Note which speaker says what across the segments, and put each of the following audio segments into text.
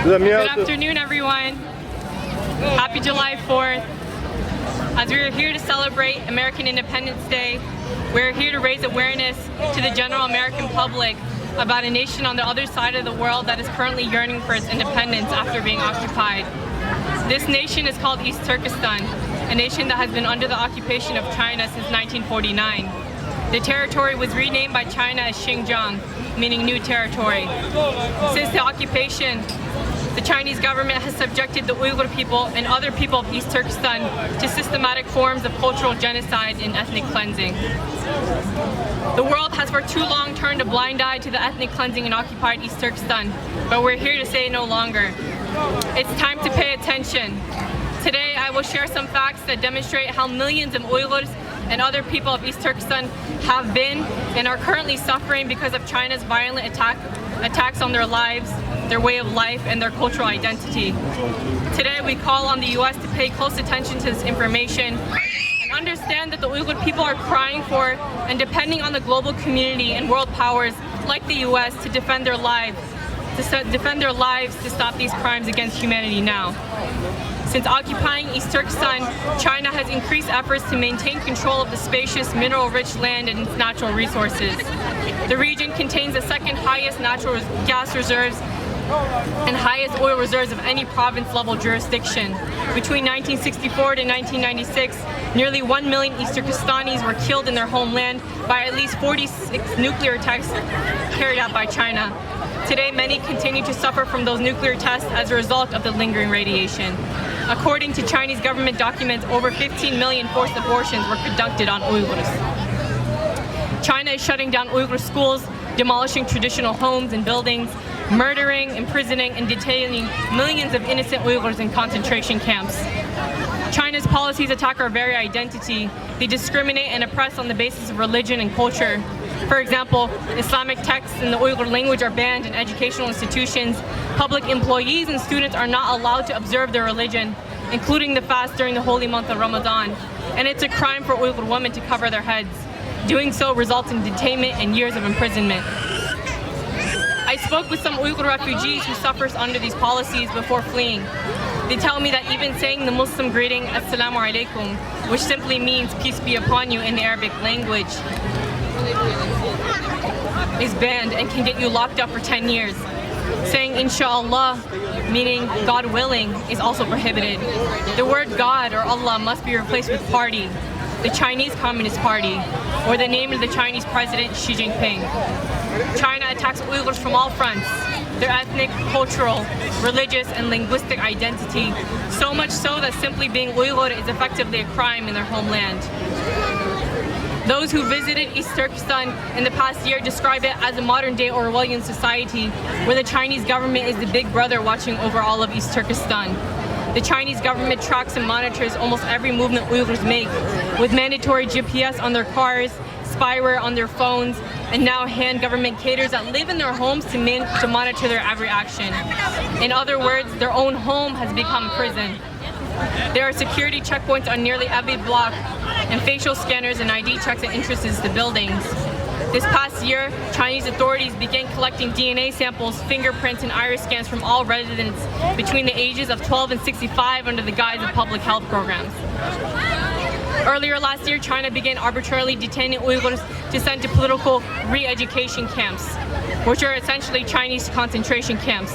Speaker 1: Good
Speaker 2: afternoon, everyone. Happy July 4th. As we are here to celebrate American Independence Day, we're here to raise awareness to the general American public about a nation on the other side of the world that is currently yearning for its independence after being occupied. This nation is called East Turkestan, a nation that has been under the occupation of China since 1949. The territory was renamed by China as Xinjiang, meaning new territory. Since the occupation, the Chinese government has subjected the Uyghur people and other people of East Turkestan to systematic forms of cultural genocide and ethnic cleansing. The world has for too long turned a blind eye to the ethnic cleansing in occupied East Turkestan, but we're here to say no longer. It's time to pay attention. Today I will share some facts that demonstrate how millions of Uyghurs and other people of East Turkestan have been and are currently suffering because of China's violent attacks on their lives, their way of life, and their cultural identity. Today we call on the U.S. to pay close attention to this information and understand that the Uyghur people are crying for and depending on the global community and world powers like the U.S. to defend their lives, to stop these crimes against humanity now. Since occupying East Turkestan, China has increased efforts to maintain control of the spacious, mineral-rich land and its natural resources. The region contains the second highest natural gas reserves and highest oil reserves of any province-level jurisdiction. Between 1964 to 1996, nearly 1 million East Turkestanis were killed in their homeland by at least 46 nuclear attacks carried out by China. Today, many continue to suffer from those nuclear tests as a result of the lingering radiation. According to Chinese government documents, over 15 million forced abortions were conducted on Uyghurs. China is shutting down Uyghur schools, demolishing traditional homes and buildings, murdering, imprisoning, and detaining millions of innocent Uyghurs in concentration camps. China's policies attack our very identity. They discriminate and oppress on the basis of religion and culture. For example, Islamic texts in the Uyghur language are banned in educational institutions. Public employees and students are not allowed to observe their religion, including the fast during the holy month of Ramadan. And it's a crime for Uyghur women to cover their heads. Doing so results in detainment and years of imprisonment. I spoke with some Uyghur refugees who suffer under these policies before fleeing. They tell me that even saying the Muslim greeting, Assalamu alaikum, which simply means peace be upon you in the Arabic language, is banned and can get you locked up for 10 years. Saying Inshallah, meaning God willing, is also prohibited. The word God or Allah must be replaced with party, the Chinese Communist Party, or the name of the Chinese President Xi Jinping. China attacks Uyghurs from all fronts, their ethnic, cultural, religious, and linguistic identity, so much so that simply being Uyghur is effectively a crime in their homeland. Those who visited East Turkestan in the past year describe it as a modern-day Orwellian society where the Chinese government is the big brother watching over all of East Turkestan. The Chinese government tracks and monitors almost every movement Uyghurs make, with mandatory GPS on their cars, spyware on their phones, and now hand government cadres that live in their homes to monitor their every action. In other words, their own home has become a prison. There are security checkpoints on nearly every block, and facial scanners and ID checks at entrances to buildings. This past year, Chinese authorities began collecting DNA samples, fingerprints, and iris scans from all residents between the ages of 12 and 65 under the guise of public health programs. Earlier last year, China began arbitrarily detaining Uyghurs to send to political re-education camps, which are essentially Chinese concentration camps.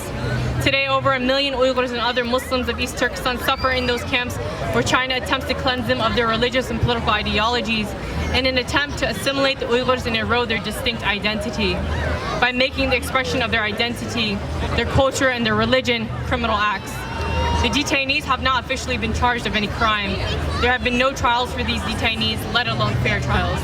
Speaker 2: Today, over 1 million Uyghurs and other Muslims of East Turkestan suffer in those camps where China attempts to cleanse them of their religious and political ideologies in an attempt to assimilate the Uyghurs and erode their distinct identity by making the expression of their identity, their culture, and their religion criminal acts. The detainees have not officially been charged of any crime. There have been no trials for these detainees, let alone fair trials.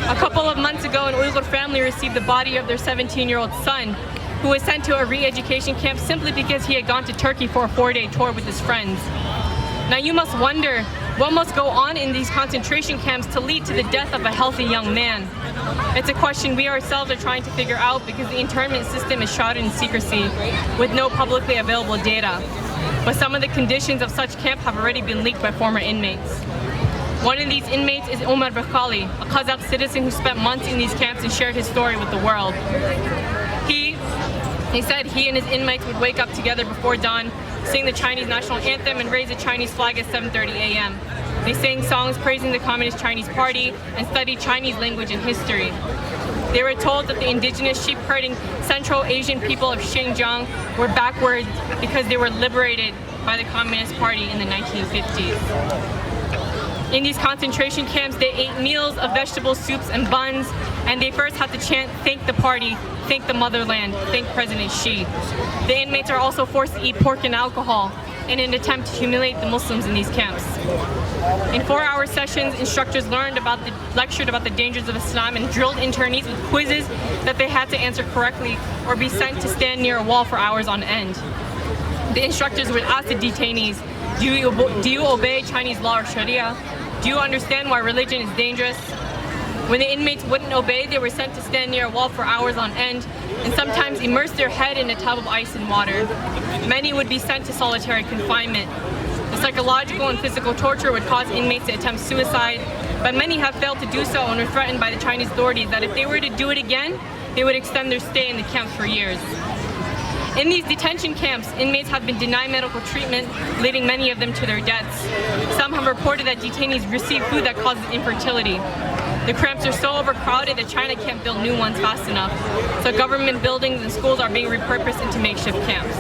Speaker 2: A couple of months ago, an Uyghur family received the body of their 17-year-old son, who was sent to a re-education camp simply because he had gone to Turkey for a 4-day tour with his friends. Now you must wonder, what must go on in these concentration camps to lead to the death of a healthy young man? It's a question we ourselves are trying to figure out because the internment system is shrouded in secrecy with no publicly available data. But some of the conditions of such camp have already been leaked by former inmates. One of these inmates is Umar Bakhali, a Kazakh citizen who spent months in these camps and shared his story with the world. He He said he and his inmates would wake up together before dawn, sing the Chinese national anthem, and raise the Chinese flag at 7:30 a.m. They sang songs praising the Communist Chinese Party and studied Chinese language and history. They were told that the indigenous sheep-herding Central Asian people of Xinjiang were backward because they were liberated by the Communist Party in the 1950s. In these concentration camps, they ate meals of vegetables, soups, and buns, and they first had to chant, "Thank the party, thank the motherland, thank President Xi." The inmates are also forced to eat pork and alcohol in an attempt to humiliate the Muslims in these camps. In 4-hour sessions, instructors lectured about the dangers of Islam and drilled internees with quizzes that they had to answer correctly or be sent to stand near a wall for hours on end. The instructors would ask the detainees, do you obey Chinese law or Sharia? Do you understand why religion is dangerous? When the inmates wouldn't obey, they were sent to stand near a wall for hours on end and sometimes immerse their head in a tub of ice and water. Many would be sent to solitary confinement. The psychological and physical torture would cause inmates to attempt suicide, but many have failed to do so and were threatened by the Chinese authorities that if they were to do it again, they would extend their stay in the camps for years. In these detention camps, inmates have been denied medical treatment, leading many of them to their deaths. Some have reported that detainees receive food that causes infertility. The camps are so overcrowded that China can't build new ones fast enough, so government buildings and schools are being repurposed into makeshift camps.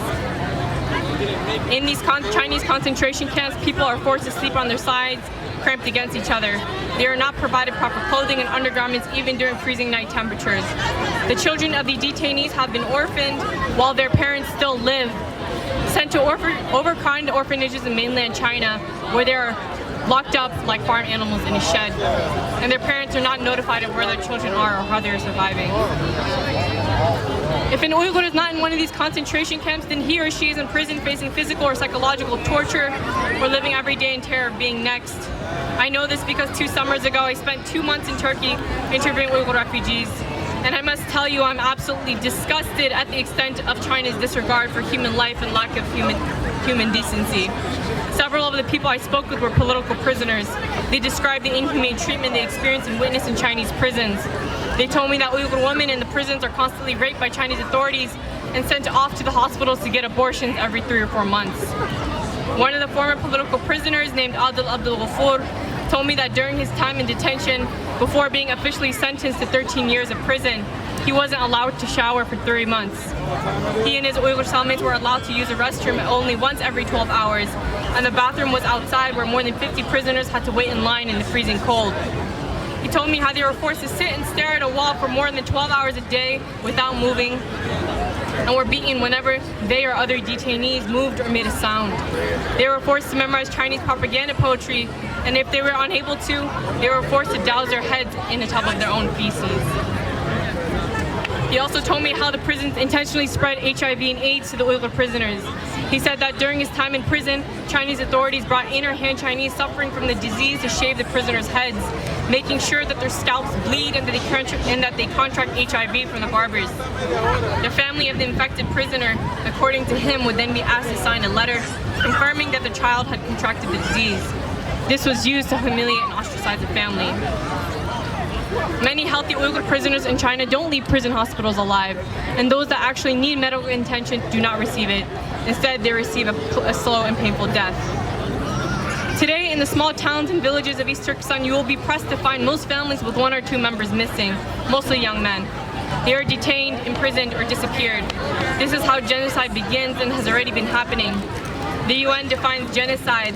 Speaker 2: In these Chinese concentration camps, people are forced to sleep on their sides, cramped against each other. They are not provided proper clothing and undergarments even during freezing night temperatures. The children of the detainees have been orphaned while their parents still live, sent to overcrowded orphanages in mainland China where they are locked up like farm animals in a shed, and their parents are not notified of where their children are or how they are surviving. If an Uyghur is not in one of these concentration camps, then he or she is in prison facing physical or psychological torture or living every day in terror of being next. I know this because 2 summers ago I spent 2 months in Turkey interviewing Uyghur refugees, and I must tell you I'm absolutely disgusted at the extent of China's disregard for human life and lack of human decency. Several of the people I spoke with were political prisoners. They described the inhumane treatment they experience and witness in Chinese prisons. They told me that Uyghur women in the prisons are constantly raped by Chinese authorities and sent off to the hospitals to get abortions every 3 or 4 months. One of the former political prisoners, named Adil Abdul Ghafur, told me that during his time in detention, before being officially sentenced to 13 years of prison, he wasn't allowed to shower for 3 months. He and his Uyghur cellmates were allowed to use a restroom only once every 12 hours, and the bathroom was outside where more than 50 prisoners had to wait in line in the freezing cold. He told me how they were forced to sit and stare at a wall for more than 12 hours a day without moving, and were beaten whenever they or other detainees moved or made a sound. They were forced to memorize Chinese propaganda poetry, and if they were unable to, they were forced to douse their heads in a tub of their own feces. He also told me how the prisons intentionally spread HIV and AIDS to the Uyghur prisoners. He said that during his time in prison, Chinese authorities brought in or Han Chinese suffering from the disease to shave the prisoners' heads, making sure that their scalps bleed and that they contract HIV from the barbers. The family of the infected prisoner, according to him, would then be asked to sign a letter confirming that the child had contracted the disease. This was used to humiliate and ostracize the family. Many healthy Uyghur prisoners in China don't leave prison hospitals alive, and those that actually need medical attention do not receive it. Instead, they receive a slow and painful death. Today, in the small towns and villages of East Turkestan, you will be pressed to find most families with 1 or 2 members missing, mostly young men. They are detained, imprisoned, or disappeared. This is how genocide begins and has already been happening. The UN defines genocide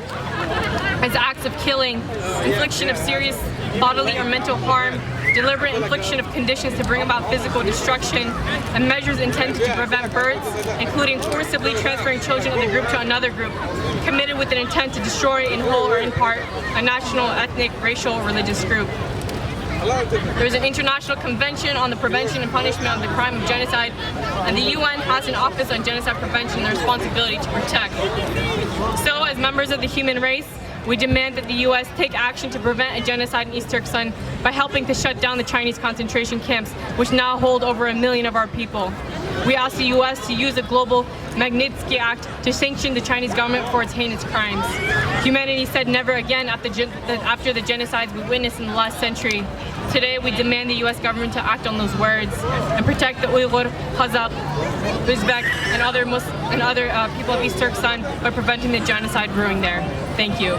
Speaker 2: as acts of killing, infliction of serious bodily or mental harm, deliberate infliction of conditions to bring about physical destruction, and measures intended to prevent births, including forcibly transferring children of the group to another group, committed with an intent to destroy in whole or in part a national, ethnic, racial, or religious group. There is an international convention on the prevention and punishment of the crime of genocide, and the UN has an office on genocide prevention and the responsibility to protect. So, as members of the human race, we demand that the U.S. take action to prevent a genocide in East Turkestan by helping to shut down the Chinese concentration camps, which now hold over 1 million of our people. We ask the U.S. to use the global Magnitsky Act to sanction the Chinese government for its heinous crimes. Humanity said never again after the genocides we witnessed in the last century. Today, we demand the U.S. government to act on those words and protect the Uyghur, Kazakh, Uzbek, and other people of East Turkestan by preventing the genocide brewing there. Thank you.